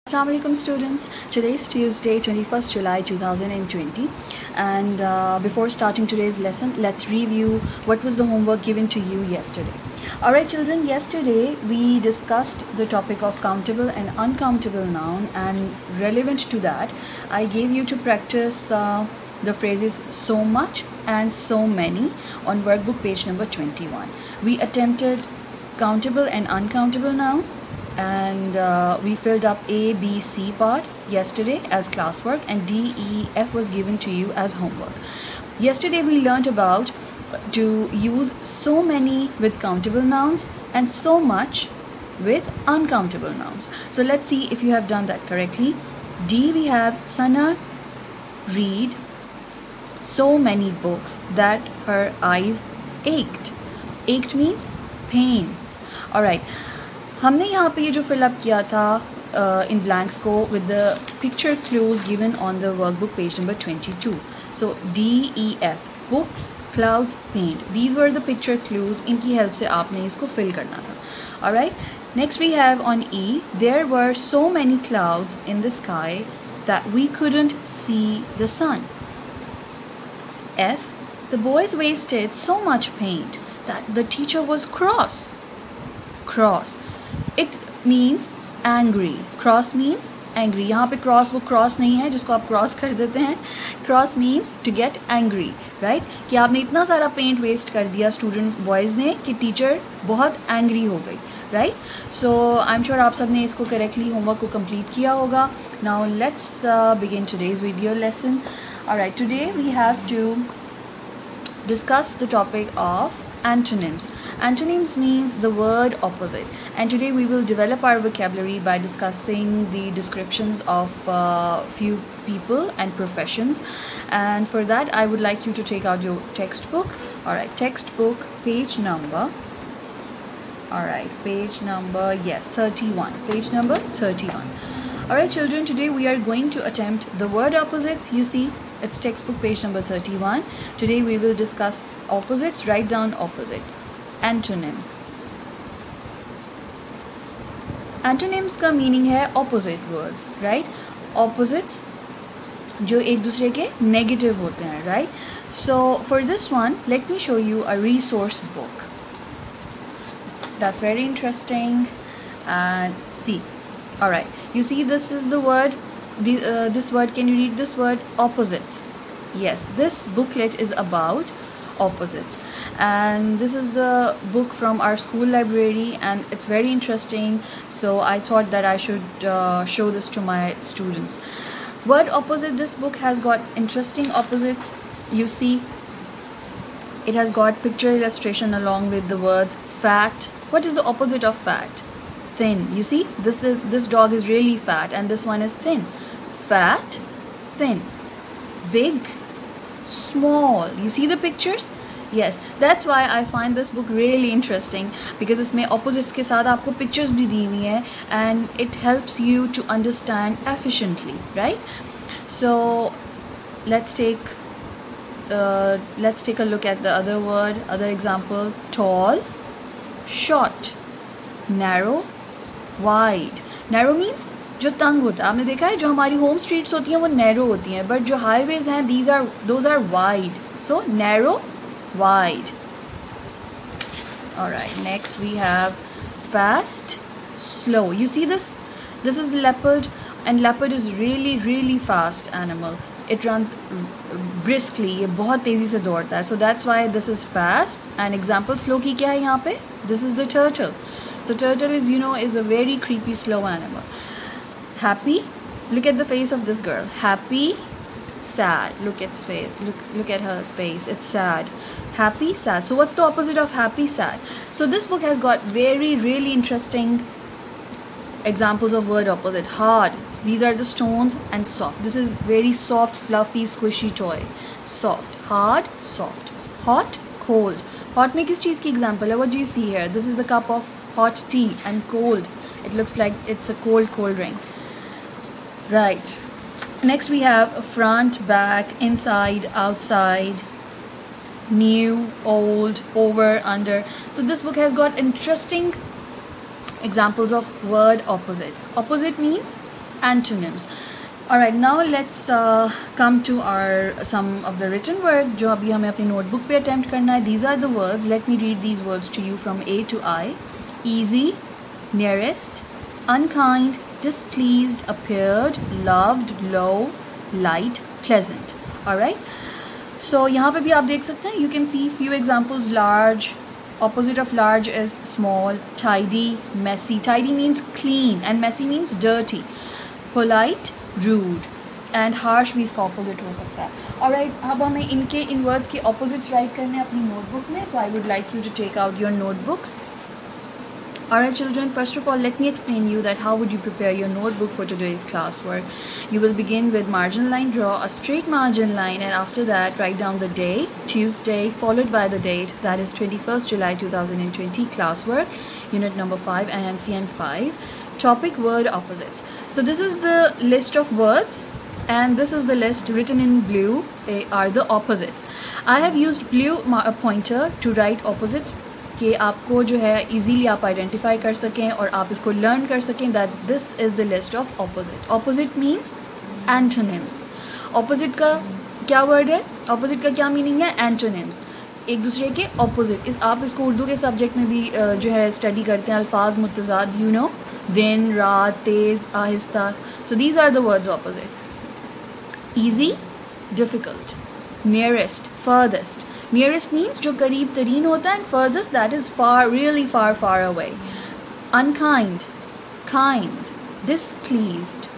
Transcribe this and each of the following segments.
Assalamu alaikum students. Today is Tuesday 21st July 2020 and before starting today's lesson, let's review what was the homework given to you yesterday. Alright children, yesterday we discussed the topic of countable and uncountable noun, and relevant to that I gave you to practice the phrases so much and so many on workbook page number 21. We attempted countable and uncountable noun, and we filled up A, B, C part yesterday as classwork, and D, E, F was given to you as homework. Yesterday we learned about to use so many with countable nouns and so much with uncountable nouns. So let's see if you have done that correctly. D, we have Sana read so many books that her eyes ached. Ached means pain. Alright, हमने यहाँ पे ये जो fill up किया था in blanks को with the picture clues given on the workbook page number 22. So D, E, F, books, clouds, paint. These were the picture clues. इनकी help से आपने इसको fill करना था. Alright. Next we have on E, there were so many clouds in the sky that we couldn't see the sun. F, the boys wasted so much paint that the teacher was cross. Cross. It means angry. Cross means angry. यहाँ पे cross वो cross नहीं है जिसको आप cross कर देते हैं. Cross means to get angry, right? कि आपने इतना सारा paint waste कर दिया student boys ने कि teacher बहुत angry हो गई, right? So I'm sure आप सब ने इसको correctly homework को complete किया होगा. Now let's begin today's video lesson. Alright, today we have to discuss the topic of antonyms. Antonyms means the word opposite, and today we will develop our vocabulary by discussing the descriptions of few people and professions. And for that I would like you to take out your textbook. Alright, textbook page number, alright, page number, yes, 31, page number 31. Alright children, today we are going to attempt the word opposites. You see, it's textbook page number 31. Today we will discuss opposites. Write down opposite. Antonyms. Antonyms का meaning है opposite words, right? Opposites जो एक दूसरे के negative होते हैं, right? So for this one, let me show you a resource book. That's very interesting. And see, all right. You see, this is the word. This word. Can you read this word? Opposites. Yes, this booklet is about opposites, and this is the book from our school library, and it's very interesting, so I thought that I should show this to my students. Word opposite, this book has got interesting opposites. You see, it has got picture illustration along with the words fat. What is the opposite of fat? Thin. You see, this dog is really fat and this one is thin. Fat, thin. Big, small. You see the pictures? Yes, that's why I find this book really interesting, because इसमें opposites के साथ आपको pictures भी दी हुई हैं, and it helps you to understand efficiently, right? So let's take a look at the other word, other example. Tall, short, narrow, wide. Narrow means जो तंग होता है. आपने देखा है जो हमारी होम स्ट्रीट्स होती हैं वो नैरो होती हैं, बट जो हाईवेज हैं those are wide. So narrow, wide. Alright, next we have fast, slow. You see this? This is the leopard, and leopard is really fast animal. It runs briskly. ये बहुत तेज़ी से दौड़ता है. So that's why this is fast. And example slow की क्या है यहाँ पे? This is the turtle. So turtle is, you know, is a very creepy slow animal. Happy, look at the face of this girl. Happy, sad. Look at face. Look at her face. It's sad. Happy, sad. So what's the opposite of happy, sad? So this book has got really interesting examples of word opposite. Hard. These are the stones, and soft. This is very soft, fluffy, squishy toy. Soft. Hard, soft. Hot, cold. Hot में किस चीज़ की example है? What do you see here? This is the cup of hot tea, and cold. It looks like it's a cold drink. Right. Next we have front, back, inside, outside, new, old, over, under. So this book has got interesting examples of word opposite. Opposite means Antonyms. Alright, now let's come to our some of the written words जो अभी हमें अपनी notebook पे attempt करना है. These are the words. Let me read these words to you from A to I. Easy, nearest, unkind, displeased, appeared, loved, low, light, pleasant. Alright. So यहाँ पे भी आप देख सकते हैं. You can see few examples. Large. Opposite of large is small. Tidy, messy. Tidy means clean and messy means dirty. Polite, rude, and harsh भी इसका opposite हो सकता है. Alright, अब हमें इनके इन words के opposites write करने अपनी notebook में. So I would like you to take out your notebooks. Alright children, first of all let me explain you that how would you prepare your notebook for today's classwork. You will begin with margin line, draw a straight margin line, and after that write down the day, Tuesday, followed by the date, that is 21st July 2020 classwork, unit number 5 and NCN 5, topic word opposites. So this is the list of words and this is the list written in blue are the opposites. I have used blue pointer to write opposites कि आपको जो है easily आप identify कर सकें और आप इसको learn कर सकें that this is the list of opposite. Opposite means antonyms. Opposite का क्या word है? Opposite का क्या meaning है? Antonyms. एक दूसरे के opposite. आप इसको उर्दू के subject में भी जो है study करते हैं अल्फाज मुतज़ाद, you know, दिन, रात, तेज़, आहिस्ता. So these are the words opposite. Easy, difficult. Nearest, furthest. Nearest means जो करीब तरीन होता है and furthest that is far, really far, far away. Unkind, kind. Displeased,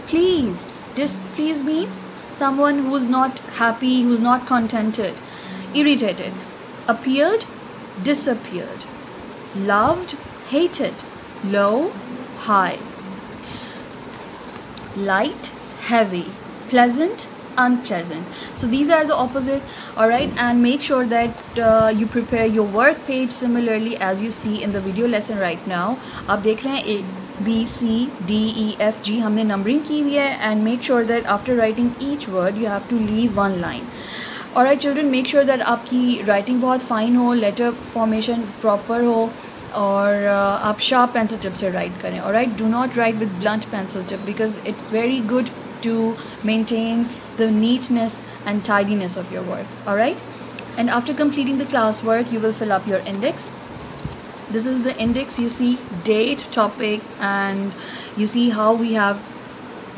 pleased. Displeased means someone who is not happy, who is not contented. Irritated. Appeared, disappeared. Loved, hated. Low, high. Light, heavy. Pleasant, unpleasant. So these are the opposite. Alright, and make sure that you prepare your work page similarly as you see in the video lesson right now. आप देख रहे हैं A, B, C, D, E, F, G हमने numbering की हुई है, and make sure that after writing each word you have to leave one line. Alright children, make sure that आपकी writing बहुत fine हो, letter formation proper हो, और आप sharp pencil tip से write करें. Alright, do not write with blunt pencil tip because it's very good to maintain the neatness and tidiness of your work. Alright, and after completing the classwork you will fill up your index. This is the index. You see date, topic, and you see how we have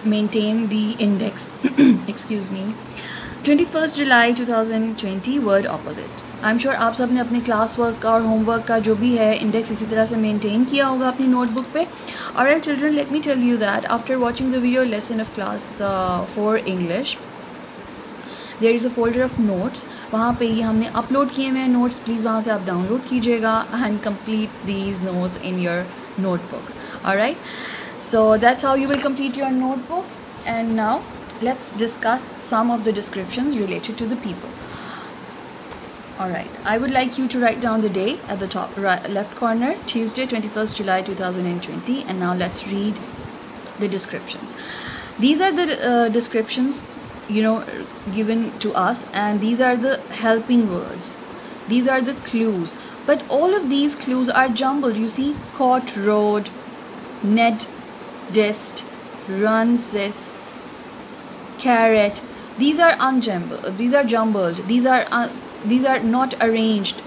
maintained the index. Excuse me. 21st July 2020 word opposite. I'm sure आप सब ने अपने class work का और homework का जो भी है इंडेक्स इसी तरह से मेंटेन किया होगा अपनी नोटबुक पे. Alright children, let me tell you that after watching the video lesson of class 4 English, there is a folder of notes. वहाँ पे ये हमने अपलोड किए हुए हैं नोट्स. प्लीज़ वहाँ से आप डाउनलोड कीजिएगा and complete these notes in your notebooks. Alright, so that's how you will complete your notebook. And now let's discuss some of the descriptions related to the people. Alright, I would like you to write down the day at the top right, left corner, Tuesday 21st July 2020, and now let's read the descriptions. These are the descriptions, you know, given to us, and these are the helping words. These are the clues, but all of these clues are jumbled. You see, court, road, Ned, dist, run, sis, carrot. These are unjumbled. These are jumbled. These are not arranged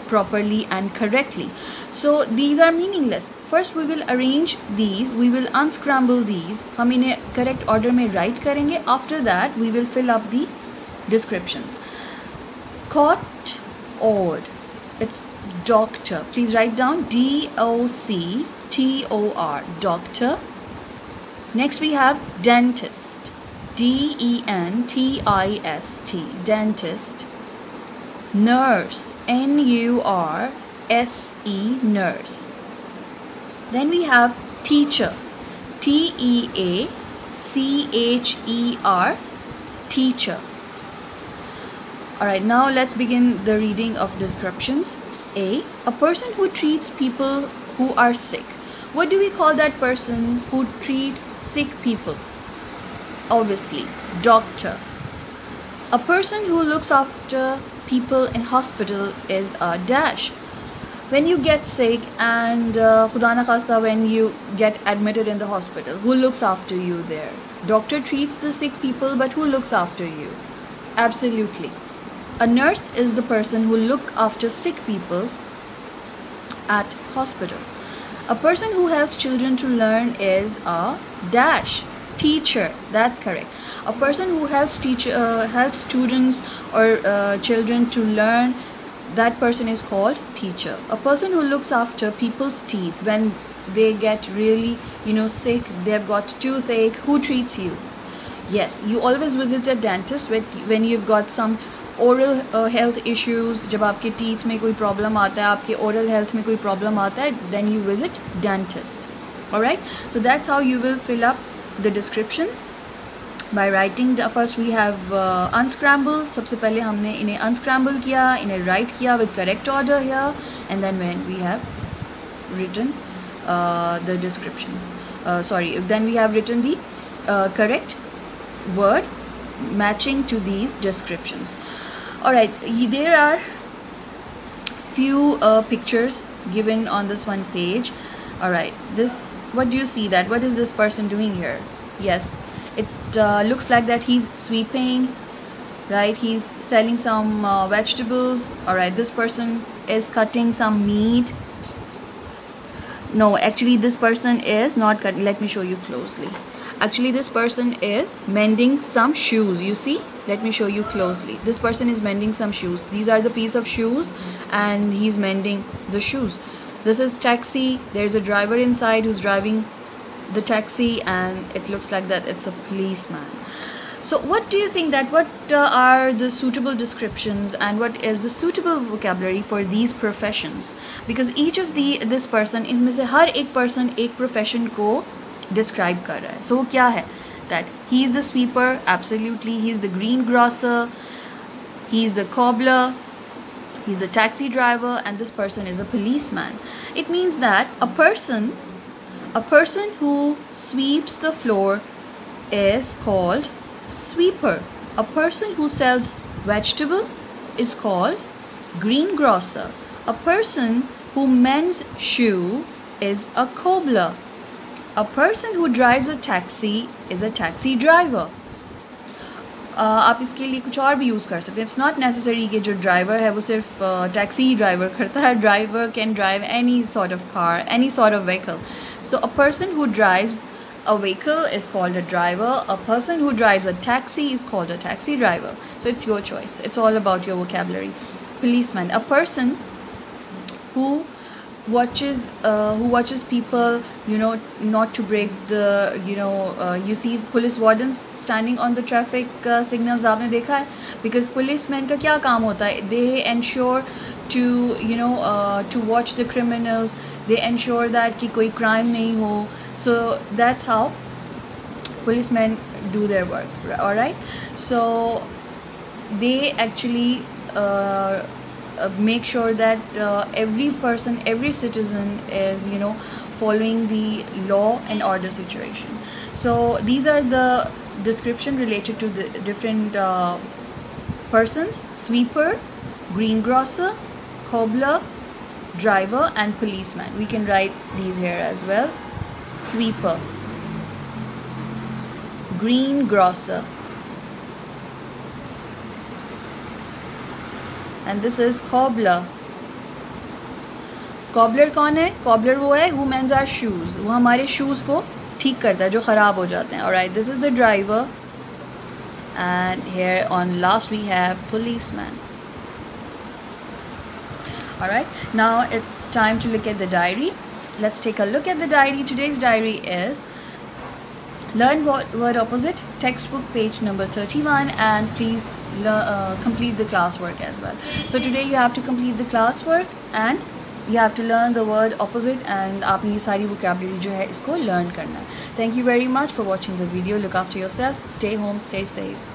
properly and correctly. So these are meaningless. First we will arrange these. We will unscramble these. हम इन्हें correct order में write करेंगे. After that we will fill up the descriptions. Caught, odd. It's doctor. Please write down D-O-C-T-O-R. Doctor. Next we have dentist. D-E-N-T-I-S-T. Dentist. Nurse. N-U-R-S-E. Nurse. Then we have teacher. T-E-A-C-H-E-R. Teacher. Alright, now let's begin the reading of descriptions. A person who treats people who are sick. What do we call that person who treats sick people? Obviously, doctor. A person who looks after people in hospital is a dash. When you get sick and khuda na khasta when you get admitted in the hospital, who looks after you there? Doctor treats the sick people, but who looks after you? Absolutely. A nurse is the person who look after sick people at hospital. A person who helps children to learn is a dash teacher. That's correct. A person who helps students or children to learn, that person is called teacher. A person who looks after people's teeth when they get really sick, they've got toothache, who treats you? Yes, you always visit a dentist when you've got some oral health issues. जब आपके teeth में कोई problem आता है, आपके oral health में कोई problem आता है, then you visit dentist. Alright, so that's how you will fill up the descriptions by writing. First we have unscramble. सबसे पहले हमने इन्हें unscramble किया, इन्हें write किया with correct order here, and then when we have written the descriptions, then we have written the correct word matching to these descriptions. Alright, there are few pictures given on this one page. Alright, what do you see that? What is this person doing here? Yes, it looks like that he's sweeping, right? He's selling some vegetables. Alright, this person is cutting some meat. No, actually this person is not cutting. Let me show you closely. Actually this person is mending some shoes. You see, let me show you closely. This person is mending some shoes. These are the piece of shoes and he's mending the shoes. This is taxi. There's a driver inside who's driving the taxi, and it looks like that it's a policeman. So what do you think that what are the suitable descriptions and what is the suitable vocabulary for these professions? Because each of this person, इनमें से हर एक person एक profession को describe कर रहा है. So वो क्या है? That he is the sweeper, absolutely. He is the greengrocer, he is the cobbler, he's the taxi driver, and this person is a policeman. It means that a person who sweeps the floor is called sweeper. A person who sells vegetable is called greengrocer. A person who mends shoe is a cobbler. A person who drives a taxi is a taxi driver. आप इसके लिए कुछ और भी use कर सकते हैं. It's not necessary कि जो ड्राइवर है वो सिर्फ टैक्सी ही ड्राइवर करता है. Driver can drive any sort of car, any sort of vehicle. So a person who drives a vehicle is called a driver. A person who drives a taxi is called a taxi driver. So it's your choice. It's all about your vocabulary. Policeman, a person who watches people, not to break the, you see police wardens standing on the traffic signals. आपने देखा है? Because policemen का क्या काम होता है? They ensure to to watch the criminals. They ensure that कि कोई crime नहीं हो. So that's how policemen do their work. All right. So they actually make sure that every person, every citizen is following the law and order situation. So these are the description related to the different persons: sweeper, greengrocer, cobbler, driver, and policeman. We can write these here as well: sweeper, greengrocer, and this is cobbler. Cobbler कौन है? Cobbler वो है who mends our shoes. वो हमारे shoes को ठीक करता है जो ख़राब हो जाते हैं. Alright, this is the driver, and here on last we have policeman. Alright, now it's time to look at the diary. Let's take a look at the diary. Today's diary is learn word opposite, textbook page number 31, and please complete the classwork as well. So today you have to complete the classwork and you have to learn the word opposite, and आपने ये सारी vocabulary जो है इसको learn करना है. Thank you very much for watching the video. Look after yourself. Stay home. Stay safe.